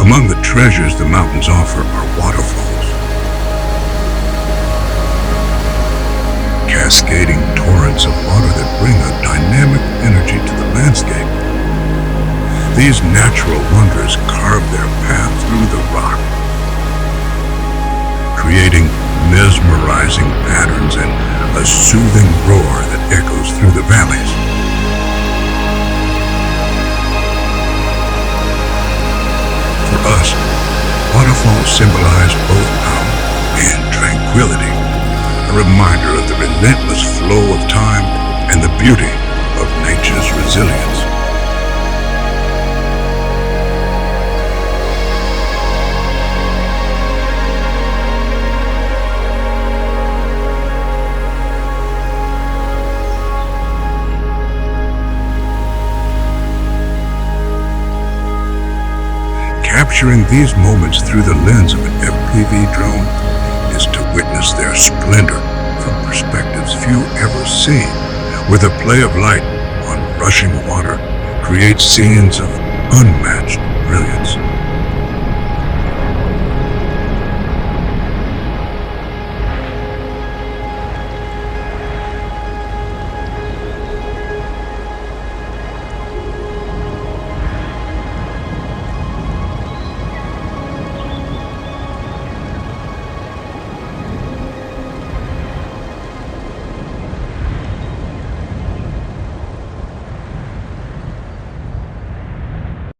Among the treasures the mountains offer are waterfalls, cascading torrents of water that bring a dynamic energy to the landscape. These natural wonders carve their path through the rock, creating mesmerizing patterns and a soothing roar that echoes through the valleys. For us, waterfalls symbolize both power and tranquility, a reminder of the relentless flow of time and the beauty of nature's resilience. Capturing these moments through the lens of an FPV drone is to witness their splendor from perspectives few ever see, where the play of light on rushing water creates scenes of unmatched brilliance.